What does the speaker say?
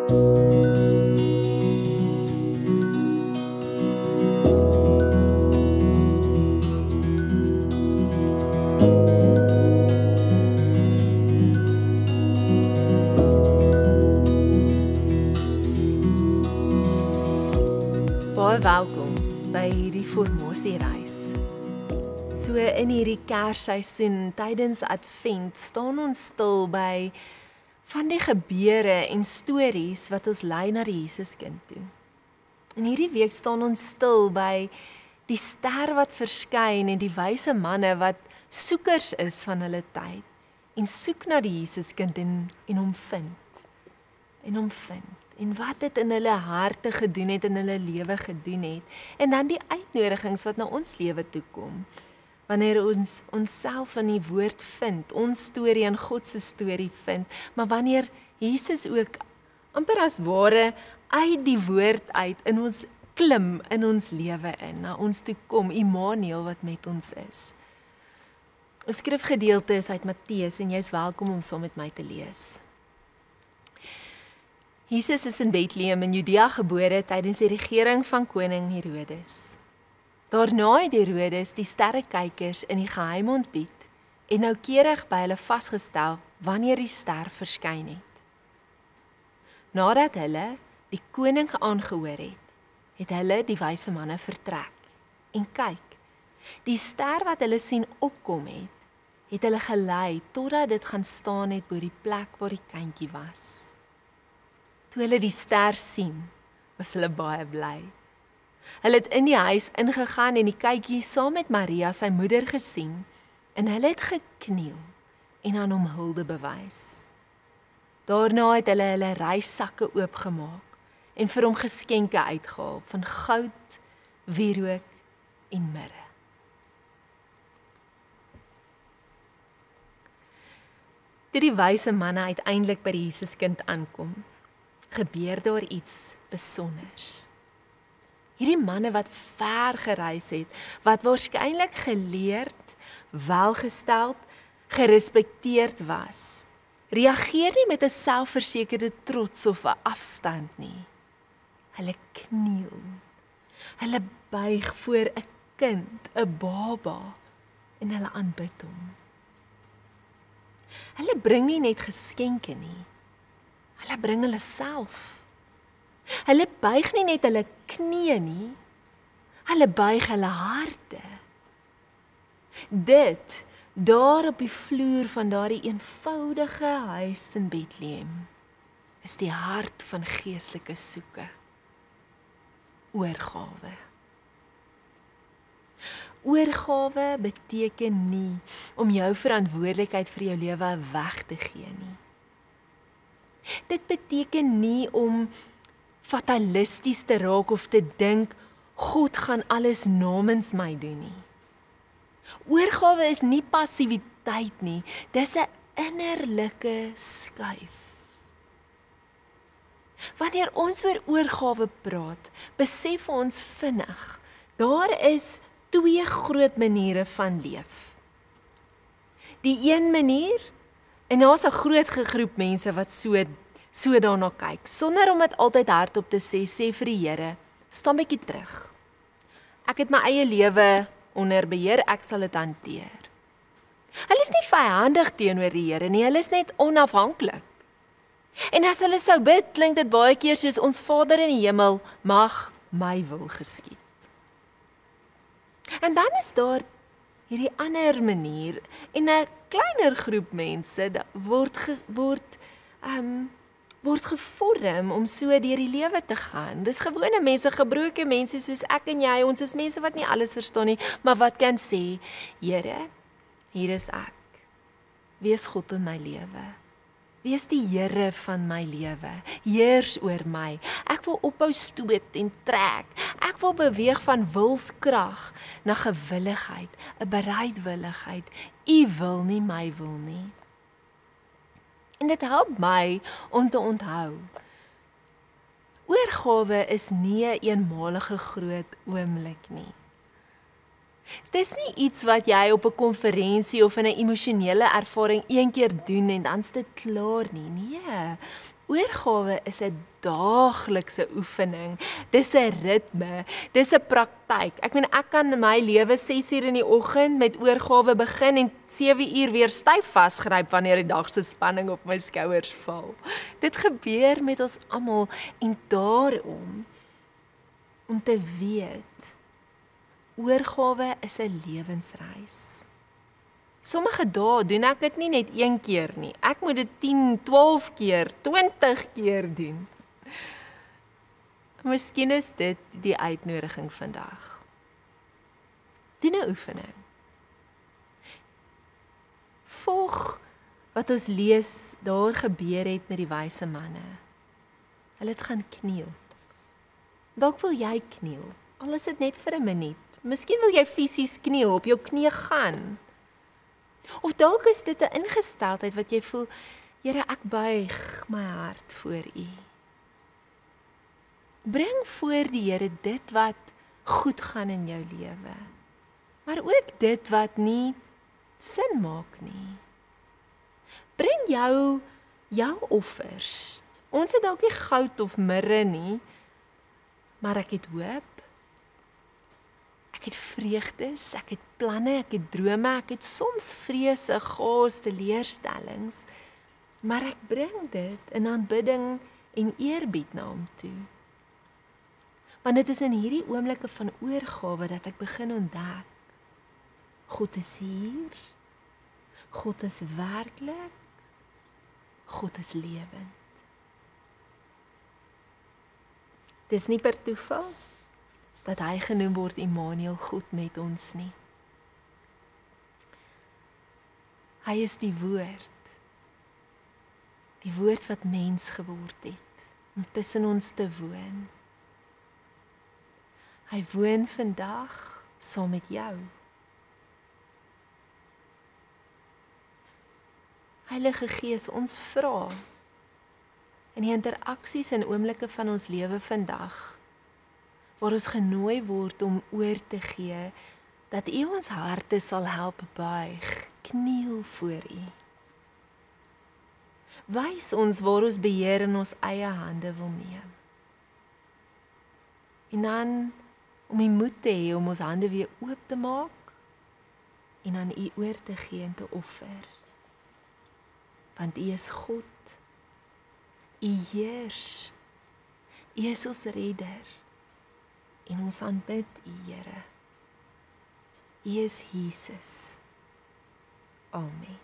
Baie welkom by hierdie formosiereis. So in hierdie Kersseisoen tydens Advent staan ons stil by van die gebeure en stories wat ons lei na die Jesuskind toe. In hierdie week staan ons stil by die ster wat verskyn en die wyse manne wat soekers is van hulle tyd en soek na die Jesuskind en hom vind. En wat het in hulle harte gedoen het, in hulle lewe gedoen het. En dan die uitnodigings wat na ons lewe toe kom. Wanneer ons onsself in die woord vind, ons storie en God se storie vind, maar wanneer Jesus ook amper as ware uit die woord uit in ons klim in ons lewe in, na ons toe kom, Immanuel wat met ons is. Ons skrifgedeelte is uit Matteus en jy is welkom om saam met my te lees. Jesus is in Bethlehem in Judea gebore tydens die regering van koning Herodes. Daarna het Herodes die sterrekykers in die geheim ontbied en noukeurig by hulle vasgestel wanneer die ster verskyn het. Nadat hulle die koning aangehoor het, het hulle die wyse manne vertrek. En kyk, die ster wat hulle sien opkom het hulle gelei totdat dit gaan staan het by die plek waar die kindjie was. Toe hulle die ster sien, was hulle baie bly. Hulle het in die huis ingegaan en die kykie saam met Maria, sy moeder, gesien, en hulle het gekniel en aan hom hulde bewys. Daarna het hulle reissakke oopgemaak en vir hom geskenke uitgehaal van goud, wierook en mirre. Toe die wyse manne uiteindelik by die Jesuskind aankom, gebeur daar iets besonders. Hierdie manne wat ver gereis het, wat waarskynlik geleerd, welgesteld, gerespekteerd was, reageer nie met 'n selfversekerde trots of 'n afstand nie. Hulle kniel. Hulle buig voor 'n kind, 'n baba, en hulle aanbid hom. Hulle bring nie net geskenke nie. Hulle bring hulle self. Hulle buig nie net hulle knieë nie, hulle buig hulle harte. Dit, daar op die vloer van daardie eenvoudige huis in Bethlehem, is die hart van geestelike soeke. Oorgawe. Oorgawe beteken nie om jou verantwoordelikheid vir jou lewe weg te gee nie. Dit beteken nie om fatalisties te raak of te dink, God gaan alles namens my doen nie. Oorgawe is nie passiwiteit nie, dis 'n innerlike skuif. Wanneer ons oor oorgawe praat, besef ons vinnig, daar is twee groot maniere van leef. Die een manier, en daar's 'n groot groep mense wat so daarna kyk, sonder om dit altyd hardop te sê vir die Here, staan bietjie terug. Ek het my eie lewe onder beheer, ek sal dit hanteer. Hulle is nie vyandig teenoor die Here nie, hulle is net onafhanklik. En as hulle sou bid, klink dit baie keer soos ons Vader in die hemel, mag my wil geskied. En dan is daar hierdie ander manier, en 'n kleiner groep mense word gevorm om so deur die lewe te gaan. Dis gewone mense, gebroke mense soos ek en jy, ons is mense wat nie alles verstaan nie, maar wat kan sê, Here, hier is ek. Wees God in my lewe. Wees die Here van my lewe. Heers oor my. Ek wil ophou stoot en trek. Ek wil beweeg van wilskrag na gewilligheid, 'n bereidwilligheid. U wil nie, my wil nie. En dit help my om te onthou. Oorgawe is nie 'n eenmalige groot oomblik nie. Dit is nie iets wat jy op 'n konferensie of in 'n emosionele ervaring een keer doen en dan is dit klaar nie. Nee, Oorgawe is 'n daaglikse oefening. Dis 'n ritme, dis 'n praktyk. Ek meen ek kan my lewe 6:00 in die oggend met oorgawe begin en 7:00 weer styf vasgryp wanneer die dag se spanning op my skouers val. Dit gebeur met ons almal en daarom om te weet, oorgawe is 'n lewensreis. Sommige dae doen ek dit nie net 1 keer nie. Ek moet dit 10, 12 keer, 20 keer doen. Miskien is dit die uitnodiging vandag. Doen 'n oefening. Volg wat ons lees daar gebeur het met die wyse manne. Hulle het gaan kniel. Dalk wil jy kniel, al is dit net vir 'n minuut. Miskien wil jy fisies kniel, op jou knie gaan. Of dalk is dit 'n ingesteldheid wat jy voel, Here, ek buig my hart voor U. Bring voor die Here dit wat goed gaan in jou lewe, maar ook dit wat nie sin maak nie. Bring jou offers. Ons het dalk nie goud of mirre nie, maar ek het hoop. Ek het vreugdes, ek het planne, ek het drome, ek het soms vrese, gaas, teleurstellings, maar ek bring dit in aanbidding en eerbied na Hom toe. Want dit is in hierdie oomblikke van oorgawe dat ek begin ontdek, God is hier, God is werklik, God is lewend. Dis nie per toeval dat hy genoem word Immanuel, God met ons nie. Hy is die woord wat mens geword het, om tussen ons te woon. Hy woon vandag saam met jou. Heilige Gees, ons vra in die interaksies en oomblikke van ons lewe vandag, waar ons genooi word om oor te gee, dat U ons harte sal help buig, kniel voor U. Wys ons waar ons beheer in ons eie hande wil neem. En dan om die moed te hê om ons hande weer oop te maak en aan U oor te gee en te offer. Want U is God. U heers. U is ons redder. En ons aanbid U, Here. U is Jesus. Amen.